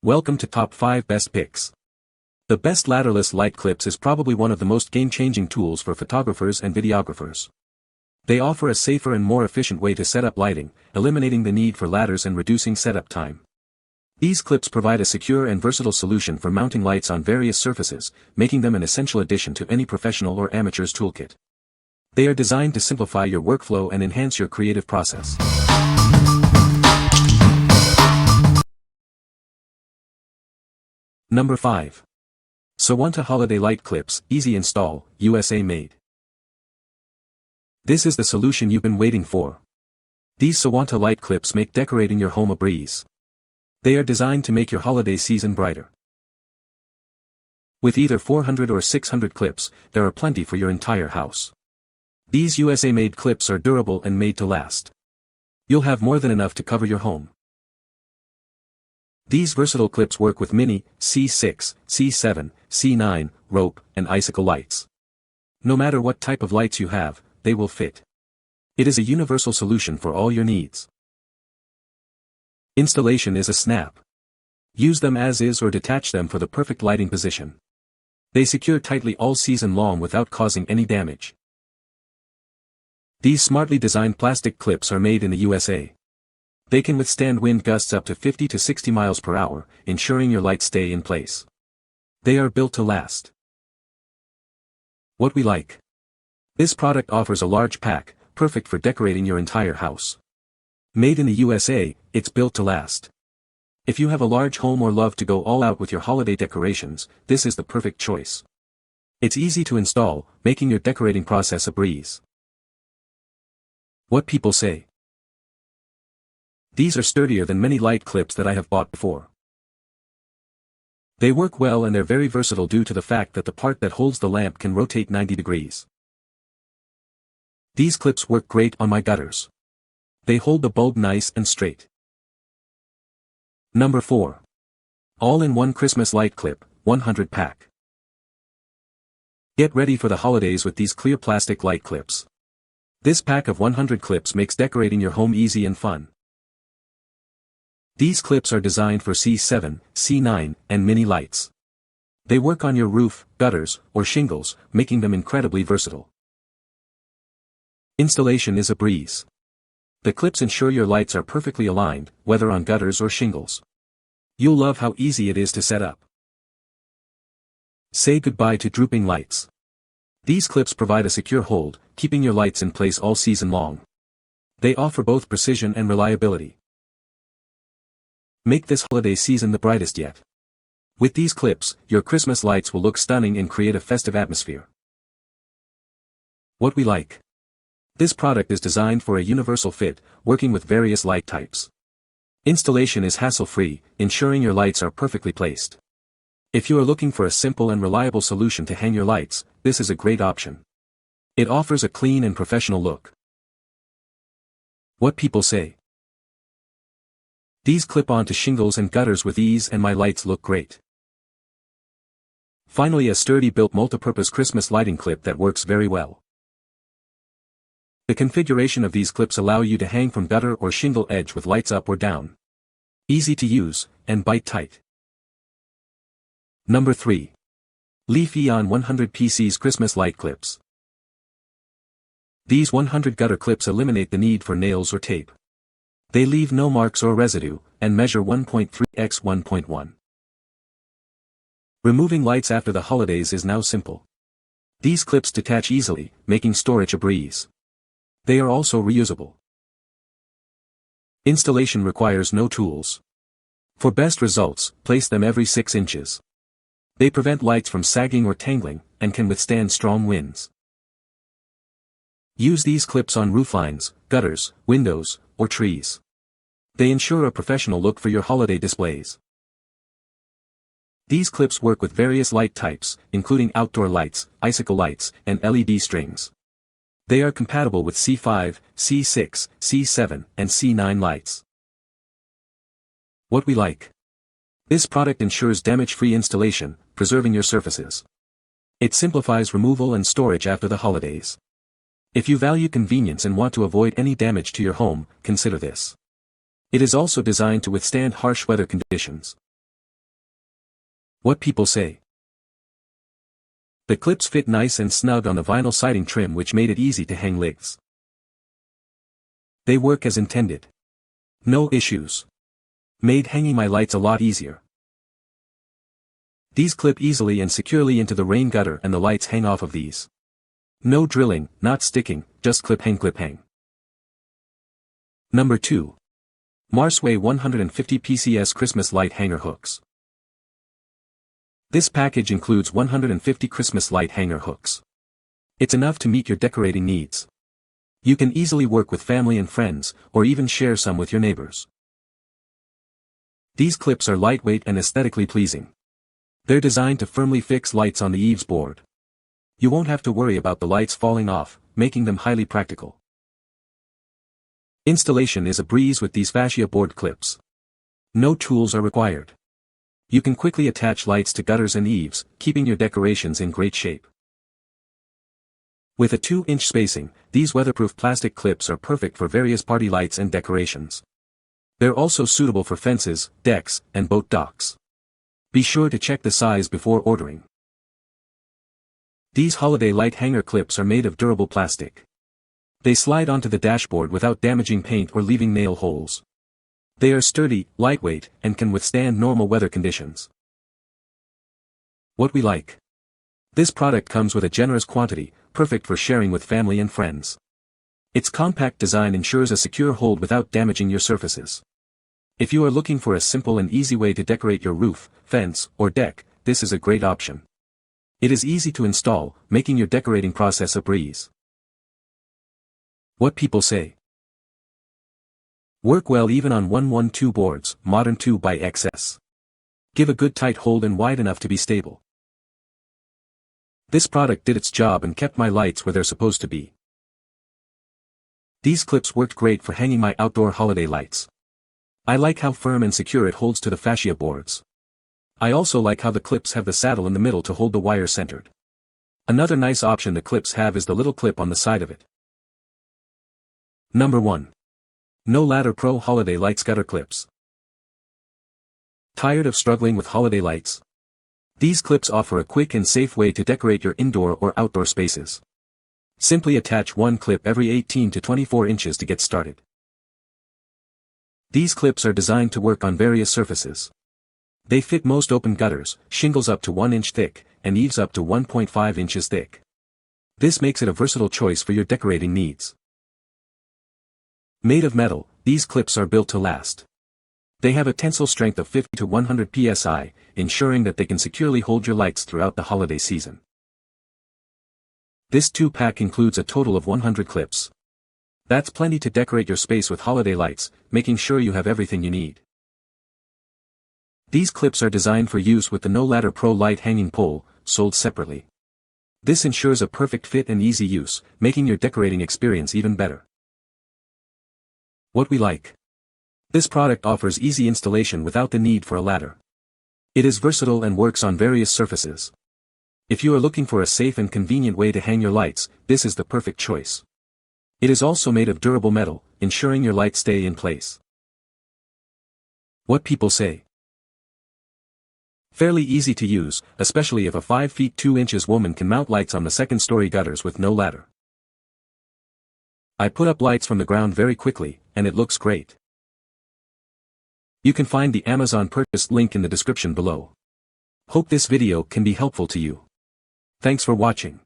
Welcome to Top 5 Best Picks. The best ladderless light clips is probably one of the most game-changing tools for photographers and videographers. They offer a safer and more efficient way to set up lighting, eliminating the need for ladders and reducing setup time. These clips provide a secure and versatile solution for mounting lights on various surfaces, making them an essential addition to any professional or amateur's toolkit. They are designed to simplify your workflow and enhance your creative process. Number 5. Sewanta Holiday Light Clips, Easy Install, USA made. This is the solution you've been waiting for. These Sewanta light clips make decorating your home a breeze. They are designed to make your holiday season brighter. With either 400 or 600 clips, there are plenty for your entire house. These USA-made clips are durable and made to last. You'll have more than enough to cover your home. These versatile clips work with mini, C6, C7, C9, rope, and icicle lights. No matter what type of lights you have, they will fit. It is a universal solution for all your needs. Installation is a snap. Use them as is or detach them for the perfect lighting position. They secure tightly all season long without causing any damage. These smartly designed plastic clips are made in the USA. They can withstand wind gusts up to 50 to 60 miles per hour, ensuring your lights stay in place. They are built to last. What we like. This product offers a large pack, perfect for decorating your entire house. Made in the USA, it's built to last. If you have a large home or love to go all out with your holiday decorations, this is the perfect choice. It's easy to install, making your decorating process a breeze. What people say. These are sturdier than many light clips that I have bought before. They work well and they're very versatile due to the fact that the part that holds the lamp can rotate 90 degrees. These clips work great on my gutters. They hold the bulb nice and straight. Number 4. All-in-one Christmas Light Clip, 100 pack. Get ready for the holidays with these clear plastic light clips. This pack of 100 clips makes decorating your home easy and fun. These clips are designed for C7, C9, and mini lights. They work on your roof, gutters, or shingles, making them incredibly versatile. Installation is a breeze. The clips ensure your lights are perfectly aligned, whether on gutters or shingles. You'll love how easy it is to set up. Say goodbye to drooping lights. These clips provide a secure hold, keeping your lights in place all season long. They offer both precision and reliability. Make this holiday season the brightest yet. With these clips, your Christmas lights will look stunning and create a festive atmosphere. What we like. This product is designed for a universal fit, working with various light types. Installation is hassle-free, ensuring your lights are perfectly placed. If you are looking for a simple and reliable solution to hang your lights, this is a great option. It offers a clean and professional look. What people say. These clip onto shingles and gutters with ease and my lights look great. Finally, a sturdy built multipurpose Christmas lighting clip that works very well. The configuration of these clips allow you to hang from gutter or shingle edge with lights up or down. Easy to use, and bite tight. Number 3. Leafeon 100 PCs Christmas Light Clips. These 100 gutter clips eliminate the need for nails or tape. They leave no marks or residue, and measure 1.3 x 1.1. Removing lights after the holidays is now simple. These clips detach easily, making storage a breeze. They are also reusable. Installation requires no tools. For best results, place them every 6 inches. They prevent lights from sagging or tangling, and can withstand strong winds. Use these clips on rooflines, gutters, windows, or trees. They ensure a professional look for your holiday displays. These clips work with various light types, including outdoor lights, icicle lights, and LED strings. They are compatible with C5, C6, C7, and C9 lights. What we like. This product ensures damage-free installation, preserving your surfaces. It simplifies removal and storage after the holidays. If you value convenience and want to avoid any damage to your home, consider this. It is also designed to withstand harsh weather conditions. What people say. The clips fit nice and snug on the vinyl siding trim, which made it easy to hang lights. They work as intended. No issues. Made hanging my lights a lot easier. These clip easily and securely into the rain gutter, and the lights hang off of these. No drilling, not sticking, just clip hang. Number 2. Marsui 150 PCS Christmas Light Hanger Hooks. This package includes 150 Christmas light hanger hooks. It's enough to meet your decorating needs. You can easily work with family and friends, or even share some with your neighbors. These clips are lightweight and aesthetically pleasing. They're designed to firmly fix lights on the eaves board. You won't have to worry about the lights falling off, making them highly practical. Installation is a breeze with these fascia board clips. No tools are required. You can quickly attach lights to gutters and eaves, keeping your decorations in great shape. With a 2-inch spacing, these weatherproof plastic clips are perfect for various party lights and decorations. They're also suitable for fences, decks, and boat docks. Be sure to check the size before ordering. These holiday light hanger clips are made of durable plastic. They slide onto the dashboard without damaging paint or leaving nail holes. They are sturdy, lightweight, and can withstand normal weather conditions. What we like. This product comes with a generous quantity, perfect for sharing with family and friends. Its compact design ensures a secure hold without damaging your surfaces. If you are looking for a simple and easy way to decorate your roof, fence, or deck, this is a great option. It is easy to install, making your decorating process a breeze. What people say. Work well even on 112 boards, modern 2x. Give a good tight hold and wide enough to be stable. This product did its job and kept my lights where they're supposed to be. These clips worked great for hanging my outdoor holiday lights. I like how firm and secure it holds to the fascia boards. I also like how the clips have the saddle in the middle to hold the wire centered. Another nice option the clips have is the little clip on the side of it. Number 1. No Ladder Pro Holiday Lights Gutter Clips. Tired of struggling with holiday lights? These clips offer a quick and safe way to decorate your indoor or outdoor spaces. Simply attach one clip every 18 to 24 inches to get started. These clips are designed to work on various surfaces. They fit most open gutters, shingles up to 1 inch thick, and eaves up to 1.5 inches thick. This makes it a versatile choice for your decorating needs. Made of metal, these clips are built to last. They have a tensile strength of 50 to 100 psi, ensuring that they can securely hold your lights throughout the holiday season. This 2-pack includes a total of 100 clips. That's plenty to decorate your space with holiday lights, making sure you have everything you need. These clips are designed for use with the No Ladder Pro Light Hanging Pole, sold separately. This ensures a perfect fit and easy use, making your decorating experience even better. What we like. This product offers easy installation without the need for a ladder. It is versatile and works on various surfaces. If you are looking for a safe and convenient way to hang your lights, this is the perfect choice. It is also made of durable metal, ensuring your lights stay in place. What people say. Fairly easy to use, especially if a 5 feet 2 inches woman can mount lights on the second-story gutters with no ladder. I put up lights from the ground very quickly, and it looks great. You can find the Amazon purchase link in the description below. Hope this video can be helpful to you. Thanks for watching.